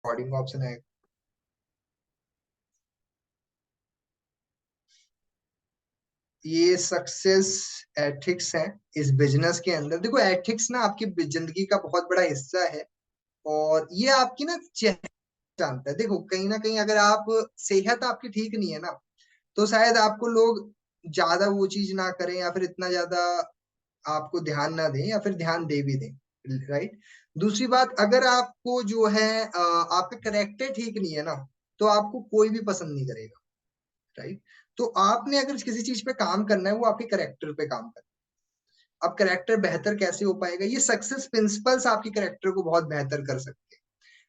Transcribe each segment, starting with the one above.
Recording का option आएगा। ये सक्सेस एथिक्स है इस बिजनेस के अंदर। देखो एथिक्स ना आपकी जिंदगी का बहुत बड़ा हिस्सा है, और ये आपकी ना चेहरा जानता है। देखो कहीं ना कहीं अगर आप सेहत आपकी ठीक नहीं है ना, तो शायद आपको लोग ज्यादा वो चीज ना करें, या फिर इतना ज्यादा आपको ध्यान ना दें, या फिर ध्यान दे भी दें, राइट। दूसरी बात, अगर आपको जो है आपका करेक्टर ठीक नहीं है ना, तो आपको कोई भी पसंद नहीं करेगा, राइट। तो आपने अगर किसी चीज पे काम करना है, वो आपके करेक्टर पे काम करना है। अब करेक्टर बेहतर कैसे हो पाएगा? ये सक्सेस प्रिंसिपल्स आपकी करेक्टर को बहुत बेहतर कर सकते हैं।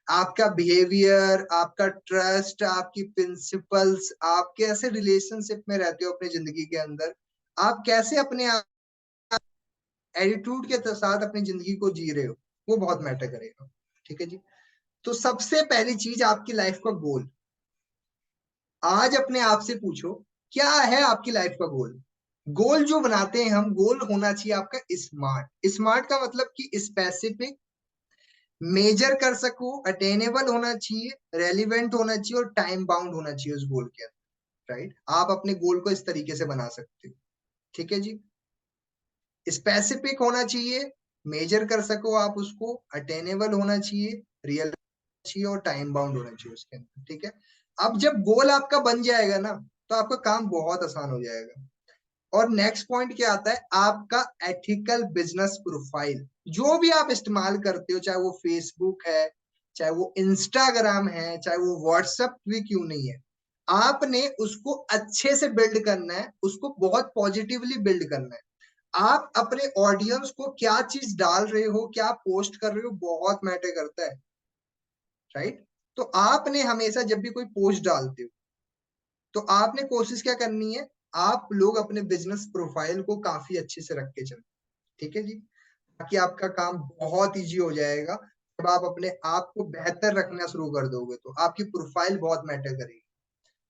आपका बिहेवियर, आपका ट्रस्ट, आपकी प्रिंसिपल्स, आप कैसे रिलेशनशिप में रहते हो अपनी जिंदगी के अंदर, आप कैसे अपने एटीट्यूड के साथ अपनी जिंदगी को जी रहे हो, वो बहुत मैटर करेगा। ठीक है जी। तो सबसे पहली चीज, आपकी लाइफ का गोल। आज अपने आप से पूछो, क्या है आपकी लाइफ का गोल? गोल जो बनाते हैं हम, गोल होना चाहिए आपका स्मार्ट। स्मार्ट का मतलब कि स्पेसिफिक, मेजर कर सको, अटेनेबल होना चाहिए, रेलिवेंट होना चाहिए, और टाइम बाउंड होना चाहिए उस गोल के अंदर, राइट। आप अपने गोल को इस तरीके से बना सकते हो। ठीक है जी। स्पेसिफिक होना चाहिए, मेजर कर सको आप उसको, अटेनेबल होना चाहिए, रियल चाहिए, और टाइम बाउंड होना चाहिए उसके अंदर। ठीक है। अब जब गोल आपका बन जाएगा ना, तो आपका काम बहुत आसान हो जाएगा। और नेक्स्ट पॉइंट क्या आता है? आपका एथिकल बिजनेस प्रोफाइल। जो भी आप इस्तेमाल करते हो, चाहे वो फेसबुक है, चाहे वो इंस्टाग्राम है, चाहे वो व्हाट्सएप भी क्यों नहीं है, आपने उसको अच्छे से बिल्ड करना है, उसको बहुत पॉजिटिवली बिल्ड करना है। आप अपने ऑडियंस को क्या चीज डाल रहे हो, क्या पोस्ट कर रहे हो, बहुत मैटर करता है, राइट। तो आपने हमेशा जब भी कोई पोस्ट डालते हो, तो आपने कोशिश क्या करनी है? आप लोग अपने बिजनेस प्रोफाइल को काफी अच्छे से रख के चलो। ठीक है जी। ताकि आपका काम बहुत इजी हो जाएगा। जब आप अपने आप को बेहतर रखना शुरू कर दोगे, तो आपकी प्रोफाइल बहुत मैटर करेगी।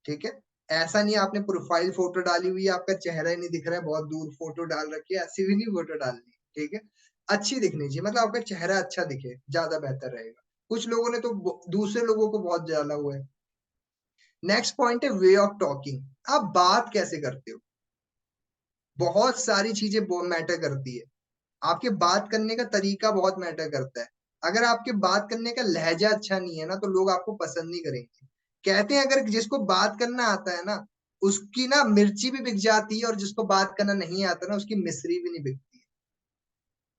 ठीक है। ऐसा नहीं आपने प्रोफाइल फोटो डाली हुई है, आपका चेहरा ही नहीं दिख रहा है, बहुत दूर फोटो डाल रखी है, ऐसी भी नहीं फोटो डालनी। ठीक है। अच्छी दिखनी चाहिए, मतलब आपका चेहरा अच्छा दिखे, ज्यादा बेहतर रहेगा। कुछ लोगों ने तो दूसरे लोगों को बहुत डाला हुआ है। नेक्स्ट पॉइंट है वे ऑफ टॉकिंग। आप बात कैसे करते हो, बहुत सारी चीजें मैटर करती है। आपके बात करने का तरीका बहुत मैटर करता है। अगर आपके बात करने का लहजा अच्छा नहीं है ना, तो लोग आपको पसंद नहीं करेंगे। कहते हैं अगर जिसको बात करना आता है ना, उसकी ना मिर्ची भी बिक जाती है, और जिसको बात करना नहीं आता ना, उसकी मिश्री भी नहीं बिकती है।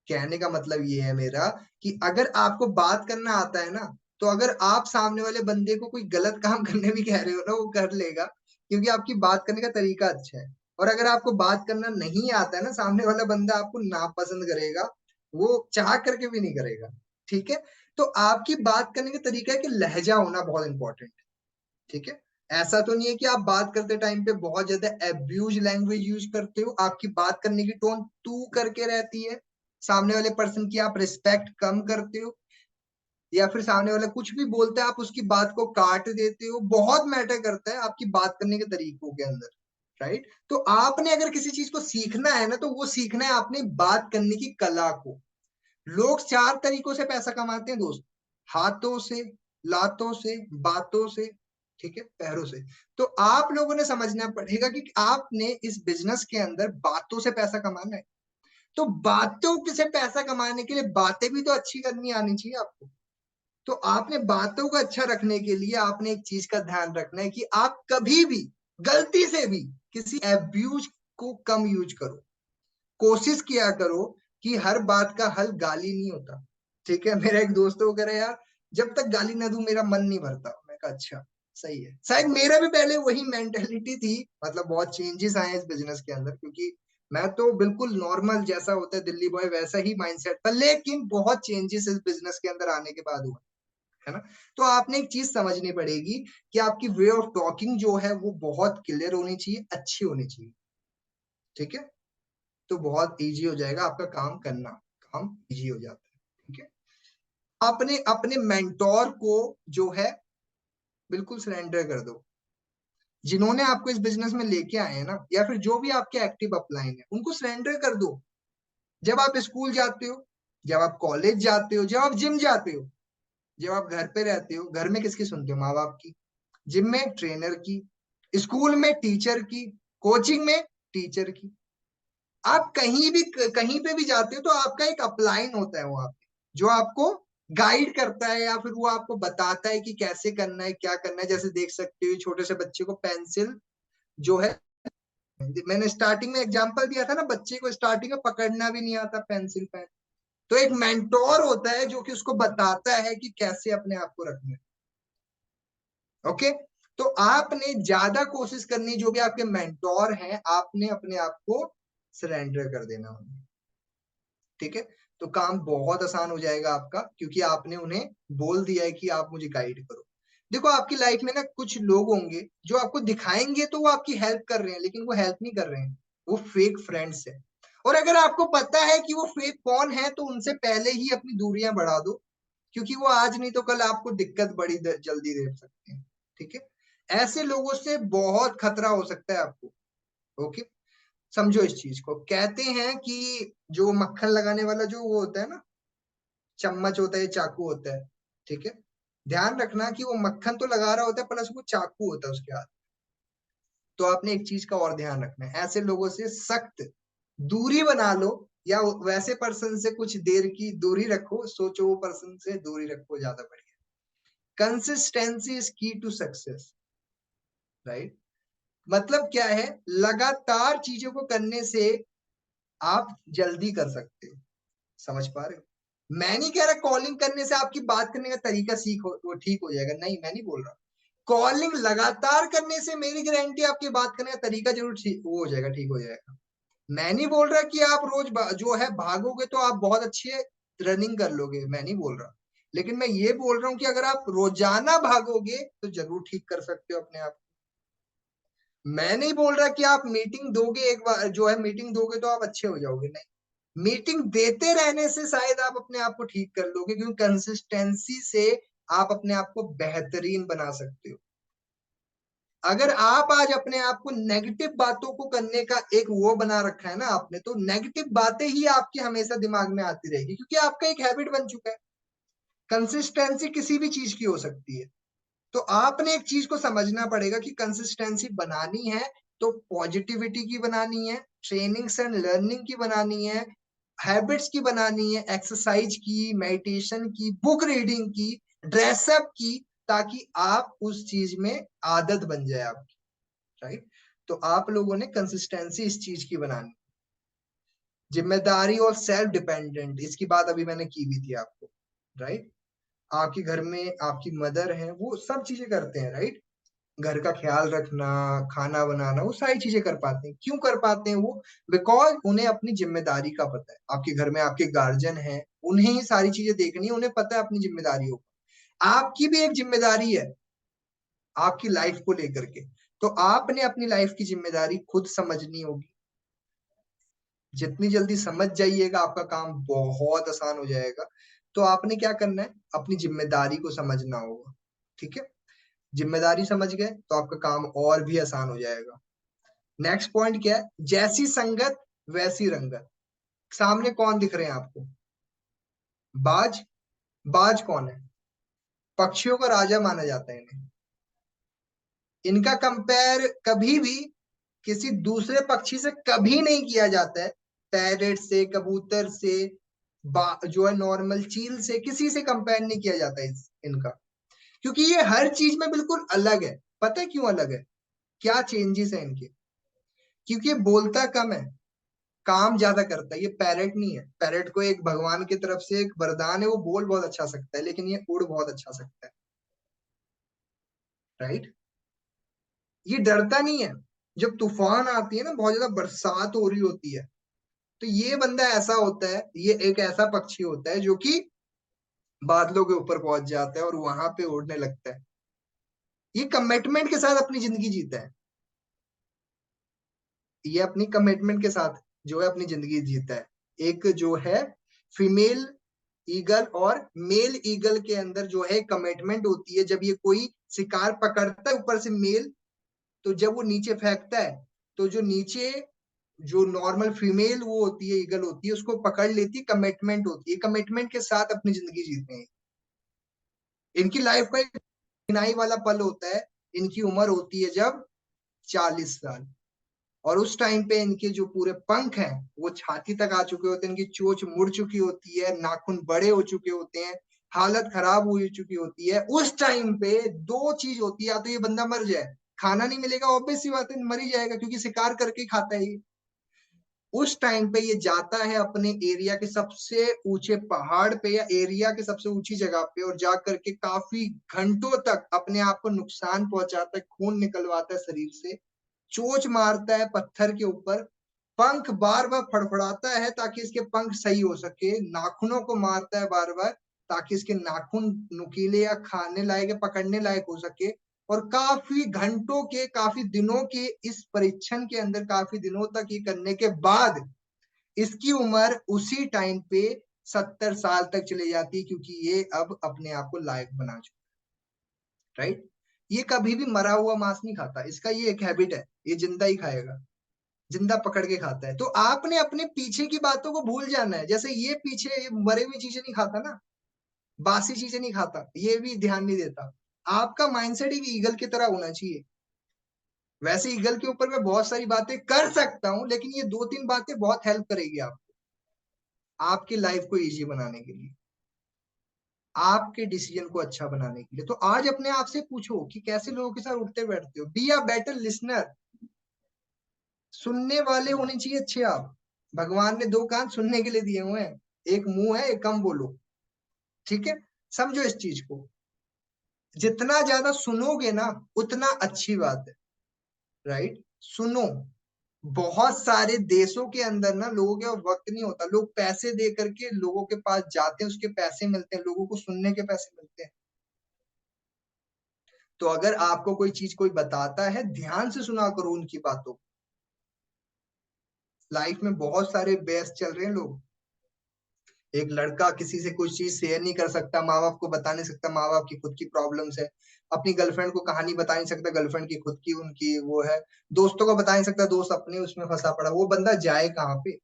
कहने का मतलब ये है मेरा, कि अगर आपको बात करना आता है ना, तो अगर आप सामने वाले बंदे को कोई गलत काम करने भी कह रहे हो ना, वो कर लेगा, क्योंकि आपकी बात करने का तरीका अच्छा है। और अगर आपको बात करना नहीं आता है ना, सामने वाला बंदा आपको नापसंद करेगा, वो चाह करके भी नहीं करेगा। ठीक है। तो आपकी बात करने का तरीका है कि लहजा होना बहुत इंपॉर्टेंट है। ठीक है। ऐसा तो नहीं है कि आप बात करते टाइम पे बहुत ज्यादा एब्यूज लैंग्वेज यूज करते हो, आपकी बात करने की टोन तू करके रहती है, सामने वाले पर्सन की आप रिस्पेक्ट कम करते हो, या फिर सामने वाला कुछ भी बोलता है आप उसकी बात को काट देते हो। बहुत मैटर करता है आपकी बात करने के तरीकों के अंदर, राइट। तो आपने अगर किसी चीज को सीखना है ना, तो वो सीखना है आपने बात करने की कला को। लोग चार तरीकों से पैसा कमाते हैं दोस्त: हाथों से, लातों से, बातों से, ठीक है, पैरों से। तो आप लोगों ने समझना पड़ेगा कि आपने इस बिजनेस के अंदर बातों से पैसा कमाना है। तो बातों से पैसा कमाने के लिए बातें भी तो अच्छी करनी आनी चाहिए आपको। तो आपने बातों को अच्छा रखने के लिए आपने एक चीज का ध्यान रखना है कि आप कभी भी गलती से भी किसी एब्यूज को कम यूज करो। कोशिश किया करो कि हर बात का हल गाली नहीं होता। ठीक है। मेरा एक दोस्त वो कह रहा है, यार जब तक गाली ना दूं मेरा मन नहीं भरता। मैं कहा अच्छा, सही है। शायद मेरा भी पहले वही मेंटेलिटी थी, मतलब बहुत चेंजेस आए इस बिजनेस के अंदर, क्योंकि मैं तो बिल्कुल नॉर्मल जैसा होता है दिल्ली बॉय वैसा ही माइंडसेट था, लेकिन बहुत चेंजेस इस बिजनेस के अंदर आने के बाद हुआ, है ना। तो आपने एक चीज समझनी पड़ेगी कि आपकी वे ऑफ टॉकिंग जो है वो बहुत क्लियर होनी चाहिए, अच्छी होनी चाहिए। ठीक है। तो बहुत इजी हो जाएगा आपका काम करना, काम इजी हो जाता है। ठीक है। आपने अपने मेंटोर को जो है बिल्कुल सरेंडर कर दो। जिन्होंने आपको इस बिजनेस में लेके आए हैं ना, या फिर जो भी आपके एक्टिव अपलाइन है, उनको सरेंडर कर दो। जब आप स्कूल जाते हो, जब आप कॉलेज जाते हो, जब आप जिम जाते हो, जब आप घर पे रहते हो, घर में किसकी सुनते हो? माँ बाप की, जिम में ट्रेनर की, स्कूल में टीचर की, कोचिंग में टीचर की। आप कहीं पे भी जाते हो तो आपका एक अपलाइन होता है वहां पे, जो आपको गाइड करता है या फिर वो आपको बताता है कि कैसे करना है, क्या करना है। जैसे देख सकते हो छोटे से बच्चे को पेंसिल जो है, मैंने स्टार्टिंग में एग्जांपल दिया था ना, बच्चे को स्टार्टिंग में पकड़ना भी नहीं आता पेंसिल पेन, तो एक मेंटोर होता है जो कि उसको बताता है कि कैसे अपने आप को रखना है। ओके, तो आपने ज्यादा कोशिश करनी, जो भी आपके मेंटोर हैं आपने अपने आप को सरेंडर कर देना उन्हें। ठीक है, तो काम बहुत आसान हो जाएगा आपका, क्योंकि आपने उन्हें बोल दिया है कि आप मुझे गाइड करो। देखो आपकी लाइफ में ना कुछ लोग होंगे जो आपको दिखाएंगे तो वो आपकी हेल्प कर रहे हैं, लेकिन वो हेल्प नहीं कर रहे हैं, वो फेक फ्रेंड्स है। और अगर आपको पता है कि वो फेक कौन है तो उनसे पहले ही अपनी दूरियां बढ़ा दो, क्योंकि वो आज नहीं तो कल आपको दिक्कत बड़ी जल्दी दे सकते हैं। ठीक है, ऐसे लोगों से बहुत खतरा हो सकता है आपको। ओके, समझो इस चीज को। कहते हैं कि जो मक्खन लगाने वाला जो वो होता है ना, चम्मच होता है, चाकू होता है, ठीक है, ध्यान रखना कि वो मक्खन तो लगा रहा होता है प्लस वो चाकू होता है उसके हाथ। तो आपने एक चीज का और ध्यान रखना है, ऐसे लोगों से सख्त दूरी बना लो, या वैसे पर्सन से कुछ देर की दूरी रखो, सोचो वो पर्सन से दूरी रखो, ज्यादा बढ़िया। कंसिस्टेंसी इज की टू सक्सेस, राइट? मतलब क्या है, लगातार चीजों को करने से आप जल्दी कर सकते हो। समझ पा रहे हो? मैं नहीं कह रहा कॉलिंग करने से आपकी बात करने का तरीका सीख हो वो ठीक हो जाएगा, नहीं मैं नहीं बोल रहा। कॉलिंग लगातार करने से मेरी गारंटी आपकी बात करने का तरीका जरूर ठीक वो हो जाएगा, ठीक हो जाएगा। मैं नहीं बोल रहा कि आप रोज जो है भागोगे तो आप बहुत अच्छे रनिंग कर लोगे, मैं नहीं बोल रहा। लेकिन मैं ये बोल रहा हूँ कि अगर आप रोजाना भागोगे तो जरूर ठीक कर सकते हो अपने आप। मैं नहीं बोल रहा कि आप मीटिंग दोगे, एक बार जो है मीटिंग दोगे तो आप अच्छे हो जाओगे, नहीं। मीटिंग देते रहने से शायद आप अपने आप को ठीक कर लोगे, क्योंकि कंसिस्टेंसी से आप अपने आप को बेहतरीन बना सकते हो। अगर आप आज अपने आप को नेगेटिव बातों को करने का एक वो बना रखा है ना आपने, तो नेगेटिव बातें ही आपके हमेशा दिमाग में आती रहेगी, क्योंकि आपका एक हैबिट बन चुका है। कंसिस्टेंसी किसी भी चीज की हो सकती है। तो आपने एक चीज को समझना पड़ेगा कि कंसिस्टेंसी बनानी है तो पॉजिटिविटी की बनानी है, ट्रेनिंग्स एंड लर्निंग की बनानी है, हैबिट्स की बनानी है, एक्सरसाइज की, मेडिटेशन की, बुक रीडिंग की, ड्रेसअप की, ताकि आप उस चीज में आदत बन जाए आपकी, राइट? तो आप लोगों ने कंसिस्टेंसी इस चीज की बनानी। जिम्मेदारी और सेल्फ डिपेंडेंट, इसकी बात अभी मैंने की भी थी आपको, राइट? आपके घर में आपकी मदर है, वो सब चीजें करते हैं, राइट? घर का ख्याल रखना, खाना बनाना, वो सारी चीजें कर पाते हैं। क्यों कर पाते हैं वो? बिकॉज उन्हें अपनी जिम्मेदारी का पता है। आपके घर में आपके गार्जियन हैं, उन्हें ही सारी चीजें देखनी है, उन्हें पता है अपनी जिम्मेदारियों का। आपकी भी एक जिम्मेदारी है आपकी लाइफ को लेकर के, तो आपने अपनी लाइफ की जिम्मेदारी खुद समझनी होगी। जितनी जल्दी समझ जाइएगा आपका काम बहुत आसान हो जाएगा। तो आपने क्या करना है, अपनी जिम्मेदारी को समझना होगा। ठीक है, जिम्मेदारी समझ गए तो आपका काम और भी आसान हो जाएगा। नेक्स्ट पॉइंट क्या है? जैसी संगत वैसी रंगत। सामने कौन दिख रहे हैं आपको? बाज। बाज कौन है? पक्षियों का राजा माना जाता है इन्हें। इनका कंपेयर कभी भी किसी दूसरे पक्षी से कभी नहीं किया जाता है। पैरेट से, कबूतर से, जो है नॉर्मल चील से, किसी से कंपेयर नहीं किया जाता है इनका, क्योंकि ये हर चीज में बिल्कुल अलग है। पता है क्यों अलग है? क्या चेंजेस है इनके? क्योंकि ये बोलता कम है, काम ज्यादा करता है। ये पैरेट नहीं है। पैरेट को एक भगवान की तरफ से एक वरदान है, वो बोल बहुत अच्छा सकता है, लेकिन ये उड़ बहुत अच्छा सकता है, राइट? ये डरता नहीं है। जब तूफान आती है ना, बहुत ज्यादा बरसात हो रही होती है, तो ये बंदा ऐसा होता है, ये एक ऐसा पक्षी होता है जो कि बादलों के ऊपर पहुंच जाता है और वहां पे उड़ने लगता है। ये कमिटमेंट के साथ अपनी जिंदगी जीता है। ये अपनी कमिटमेंट के साथ जो है अपनी जिंदगी जीता है। एक जो है फीमेल ईगल और मेल ईगल के अंदर जो है कमिटमेंट होती है। जब ये कोई शिकार पकड़ता है ऊपर से मेल, तो जब वो नीचे फेंकता है, तो जो नीचे जो नॉर्मल फीमेल वो होती है, ईगल होती है, उसको पकड़ लेती है। कमिटमेंट होती है, कमिटमेंट के साथ अपनी जिंदगी जीते हैं। इनकी लाइफ का एक कठिनाई वाला पल होता है, इनकी उम्र होती है जब 40 साल, और उस टाइम पे इनके जो पूरे पंख हैं वो छाती तक आ चुके होते हैं, इनकी चोंच मुड़ चुकी होती है, नाखून बड़े हो चुके होते हैं, हालत खराब हो चुकी होती है। उस टाइम पे दो चीज होती है, या तो ये बंदा मर जाए, खाना नहीं मिलेगा, ऑब्वियस सी बात है मर ही जाएगा क्योंकि शिकार करके ही खाता है ये। उस टाइम पे ये जाता है अपने एरिया के सबसे ऊंचे पहाड़ पे या एरिया के सबसे ऊंची जगह पे, और जा करके काफी घंटों तक अपने आप को नुकसान पहुंचाता है, खून निकलवाता है शरीर से, चोंच मारता है पत्थर के ऊपर, पंख बार बार फड़फड़ाता है ताकि इसके पंख सही हो सके, नाखूनों को मारता है बार बार ताकि इसके नाखून नुकीले या खाने लायक या पकड़ने लायक हो सके। और काफी घंटों के, काफी दिनों के इस परीक्षण के अंदर, काफी दिनों तक ये करने के बाद इसकी उम्र उसी टाइम पे 70 साल तक चली जाती है, क्योंकि ये अब अपने आप को लायक बना चुका, राइट। ये कभी भी मरा हुआ मांस नहीं खाता, इसका ये एक हैबिट है, ये जिंदा ही खाएगा, जिंदा पकड़ के खाता है। तो आपने अपने पीछे की बातों को भूल जाना है, जैसे ये पीछे ये मरे हुई चीजें नहीं खाता ना, बासी चीजें नहीं खाता, ये भी ध्यान नहीं देता। आपका माइंडसेट एक ईगल की तरह होना चाहिए। वैसे ईगल के ऊपर मैं बहुत सारी बातें कर सकता हूँ, लेकिन ये दो तीन बातें बहुत हेल्प करेगी आपको, आपकी लाइफ को इजी बनाने के लिए, आपके डिसीजन को अच्छा बनाने के लिए। तो आज अपने आप से पूछो कि कैसे लोगों के साथ उठते बैठते हो। बी अ बेटर लिसनर, सुनने वाले होने चाहिए अच्छे आप। भगवान ने दो कान सुनने के लिए दिए हुए हैं, एक मुंह है, एक कम बोलो, ठीक है। समझो इस चीज को, जितना ज्यादा सुनोगे ना उतना अच्छी बात है, राइट। सुनो, बहुत सारे देशों के अंदर ना लोगों के पास वक्त नहीं होता, लोग पैसे दे करके लोगों के पास जाते हैं, उसके पैसे मिलते हैं, लोगों को सुनने के पैसे मिलते हैं। तो अगर आपको कोई चीज कोई बताता है, ध्यान से सुना करो उनकी बातों। लाइफ में बहुत सारे बेस्ट चल रहे हैं लोग। एक लड़का किसी से कुछ चीज शेयर नहीं कर सकता, माँ बाप को बता नहीं सकता, माँ बाप की खुद की प्रॉब्लम्स है, अपनी गर्लफ्रेंड को कहानी बता नहीं सकता, गर्लफ्रेंड की खुद की उनकी वो है, दोस्तों को बता नहीं सकता, दोस्त अपने उसमें फंसा पड़ा, वो बंदा जाए कहाँ पे।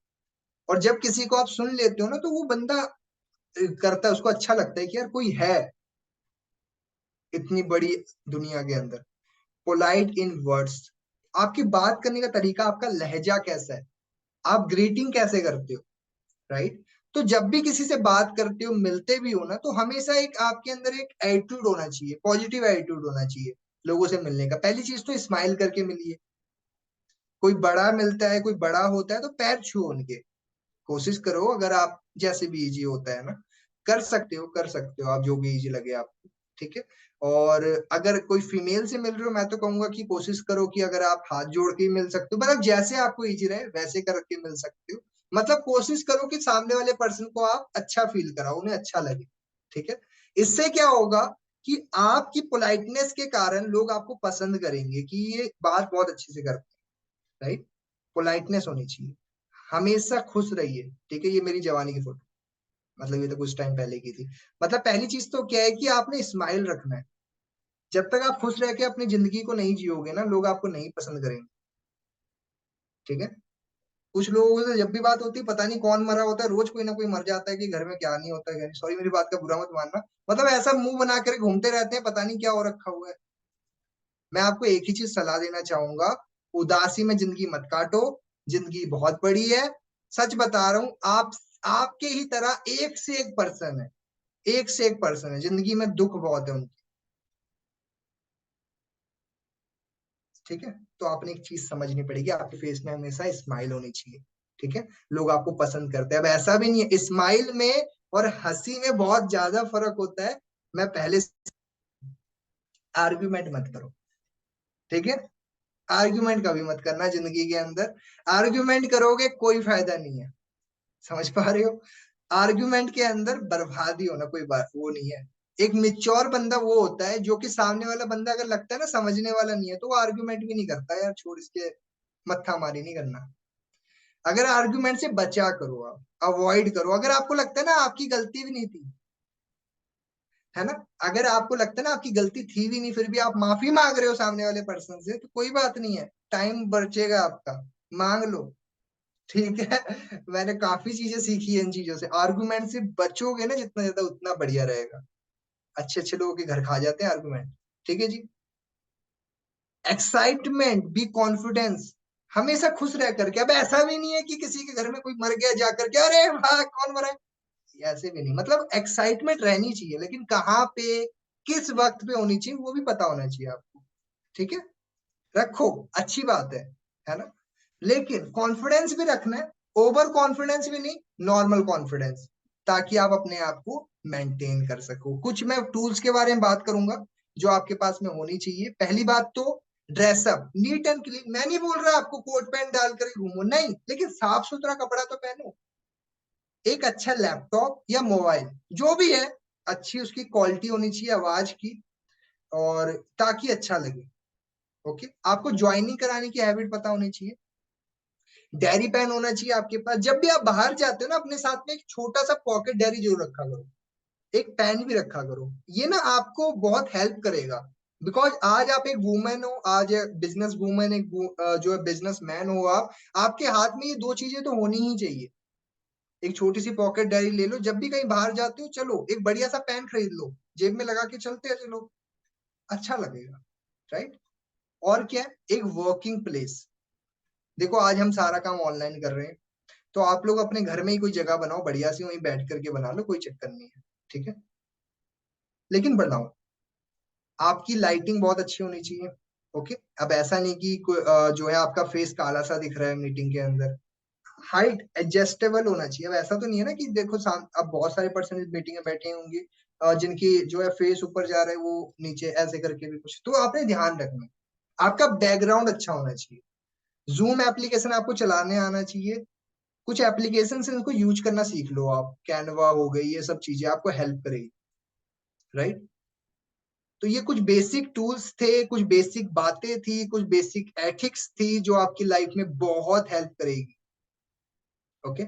और जब किसी को आप सुन लेते हो ना, तो वो बंदा करता है, उसको अच्छा लगता है कि यार कोई है इतनी बड़ी दुनिया के अंदर। पोलाइट इन वर्ड्स, आपकी बात करने का तरीका, आपका लहजा कैसा है, आप ग्रीटिंग कैसे करते हो, राइट। तो जब भी किसी से बात करते हो, मिलते भी हो ना, तो हमेशा एक आपके अंदर एक एटीट्यूड होना चाहिए, पॉजिटिव एटीट्यूड होना चाहिए लोगों से मिलने का। पहली चीज तो स्माइल करके मिलिए। कोई बड़ा मिलता है, कोई बड़ा होता है तो पैर छुओ उनके, कोशिश करो, अगर आप जैसे भी इजी होता है ना, कर सकते हो, कर सकते हो आप, जो भी इजी लगे आपको, ठीक है। और अगर कोई फीमेल से मिल रहे हो, मैं तो कहूंगा कि कोशिश करो कि अगर आप हाथ जोड़ के ही मिल सकते हो, मतलब जैसे आपको इजी रहे वैसे करके मिल सकते हो। मतलब कोशिश करो कि सामने वाले पर्सन को आप अच्छा फील कराओ, उन्हें अच्छा लगे, ठीक है। इससे क्या होगा कि आपकी पोलाइटनेस के कारण लोग आपको पसंद करेंगे कि ये बात बहुत अच्छे से करते हैं, राइट। पोलाइटनेस होनी चाहिए, हमेशा खुश रहिए, ठीक है। ये मेरी जवानी की फोटो, मतलब ये तो कुछ टाइम पहले की थी। मतलब पहली चीज तो क्या है कि आपने स्माइल रखना है। जब तक आप खुश रह के अपनी जिंदगी को नहीं जियोगे ना, लोग आपको नहीं पसंद करेंगे, ठीक है। कुछ लोगों से जब भी बात होती है, पता नहीं कौन मरा होता है, रोज कोई ना कोई मर जाता है कि घर में क्या नहीं होता है, सॉरी मेरी बात का बुरा मत मानना, मतलब ऐसा मुंह बना कर घूमते रहते हैं, पता नहीं क्या हो रखा हुआ है। मैं आपको एक ही चीज सलाह देना चाहूंगा, उदासी में जिंदगी मत काटो, जिंदगी बहुत बड़ी है। सच बता रहा हूं, आप आपके ही तरह एक से एक पर्सन है, एक से एक पर्सन है, जिंदगी में दुख बहुत है उनकी, ठीक है। तो आपने एक चीज समझनी पड़ेगी, आपके फेस में हमेशा स्माइल होनी चाहिए, ठीक है। लोग आपको पसंद करते हैं। अब ऐसा भी नहीं है, स्माइल में और हंसी में बहुत ज्यादा फर्क होता है। मैं पहले, आर्ग्यूमेंट मत करो, ठीक है। आर्ग्यूमेंट कभी मत करना जिंदगी के अंदर, आर्ग्यूमेंट करोगे कोई फायदा नहीं है, समझ पा रहे हो। आर्ग्यूमेंट के अंदर बर्बादी होना कोई बात वो नहीं है। एक मिच्योर बंदा वो होता है जो कि सामने वाला बंदा अगर लगता है ना समझने वाला नहीं है, तो वो आर्ग्यूमेंट भी नहीं करता, यार छोड़ इसके, मत्था मारी नहीं करना। अगर आर्ग्यूमेंट से बचा करो, आप अवॉइड करो। अगर आपको लगता है ना आपकी गलती भी नहीं थी, है ना, अगर आपको लगता है ना आपकी गलती थी भी नहीं, फिर भी आप माफी मांग रहे हो सामने वाले पर्सन से, तो कोई बात नहीं है, टाइम बचेगा आपका, मांग लो, ठीक है। मैंने काफी चीजें सीखी है इन चीजों से, आर्गुमेंट से बचोगे ना जितना ज्यादा उतना बढ़िया रहेगा। अच्छे अच्छे लोगों के घर खा जाते हैं आर्गुमेंट, ठीक है जी। एक्साइटमेंट, बी कॉन्फिडेंस, हमेशा खुश रह करके। अब ऐसा भी नहीं है कि किसी के घर में कोई मर गया जाकर के अरे भाई कौन मरा है, ऐसे भी नहीं। मतलब एक्साइटमेंट रहनी चाहिए, लेकिन कहाँ पे किस वक्त पे होनी चाहिए वो भी पता होना चाहिए आपको, ठीक है। रखो, अच्छी बात है ना। लेकिन कॉन्फिडेंस भी रखना है, ओवर कॉन्फिडेंस भी नहीं, नॉर्मल कॉन्फिडेंस, ताकि आप अपने आप को मेंटेन कर सको। कुछ मैं टूल्स के बारे में बात करूंगा जो आपके पास में होनी चाहिए। पहली बात तो ड्रेसअप, नीट एंड क्लीन। मैं नहीं बोल रहा आपको कोट पैंट डालकर ही घूमो, नहीं, लेकिन साफ सुथरा कपड़ा तो पहनो। एक अच्छा लैपटॉप या मोबाइल जो भी है, अच्छी उसकी क्वालिटी होनी चाहिए आवाज की, और ताकि अच्छा लगे। ओके, आपको ज्वाइनिंग कराने की हैबिट पता होनी चाहिए। डायरी पेन होना चाहिए आपके पास। जब भी आप बाहर जाते हो ना, अपने साथ में एक छोटा सा पॉकेट डायरी जरूर रखा करो, एक पेन भी रखा करो। ये ना आपको बहुत हेल्प करेगा, बिकॉज आज आप एक वुमेन हो, आज बिजनेस वुमेन, एक जो है बिजनेस मैन हो आप, आपके हाथ में ये दो चीजें तो होनी ही चाहिए। एक छोटी सी पॉकेट डायरी ले लो, जब भी कहीं बाहर जाते हो, चलो एक बढ़िया सा पेन खरीद लो, जेब में लगा के चलते हैं, चलो अच्छा लगेगा, राइट। और क्या, एक वर्किंग प्लेस। देखो आज हम सारा काम ऑनलाइन कर रहे हैं, तो आप लोग अपने घर में ही कोई जगह बनाओ बढ़िया सी, वहीं बैठ करके बना लो, कोई चक्कर नहीं है, ठीक है। लेकिन बनाओ, आपकी लाइटिंग बहुत अच्छी होनी चाहिए। ओके, अब ऐसा नहीं कि जो है आपका फेस काला सा दिख रहा है मीटिंग के अंदर। हाइट एडजस्टेबल होना चाहिए। अब ऐसा तो नहीं है ना कि देखो अब बहुत सारे पर्सन मीटिंग में बैठे होंगे जिनकी जो है फेस ऊपर जा रहा है, वो नीचे ऐसे करके भी कुछ, तो आपने ध्यान रखना है। आपका बैकग्राउंड अच्छा होना चाहिए। जूम एप्लीकेशन आपको चलाने आना चाहिए। कुछ एप्लीकेशन से इनको यूज करना सीख लो आप, कैनवा हो गई, ये सब चीजें आपको हेल्प करेगी, राइट। तो ये कुछ बेसिक टूल्स थे, कुछ बेसिक बातें थी, कुछ बेसिक एथिक्स थी जो आपकी लाइफ में बहुत हेल्प करेगी। ओके।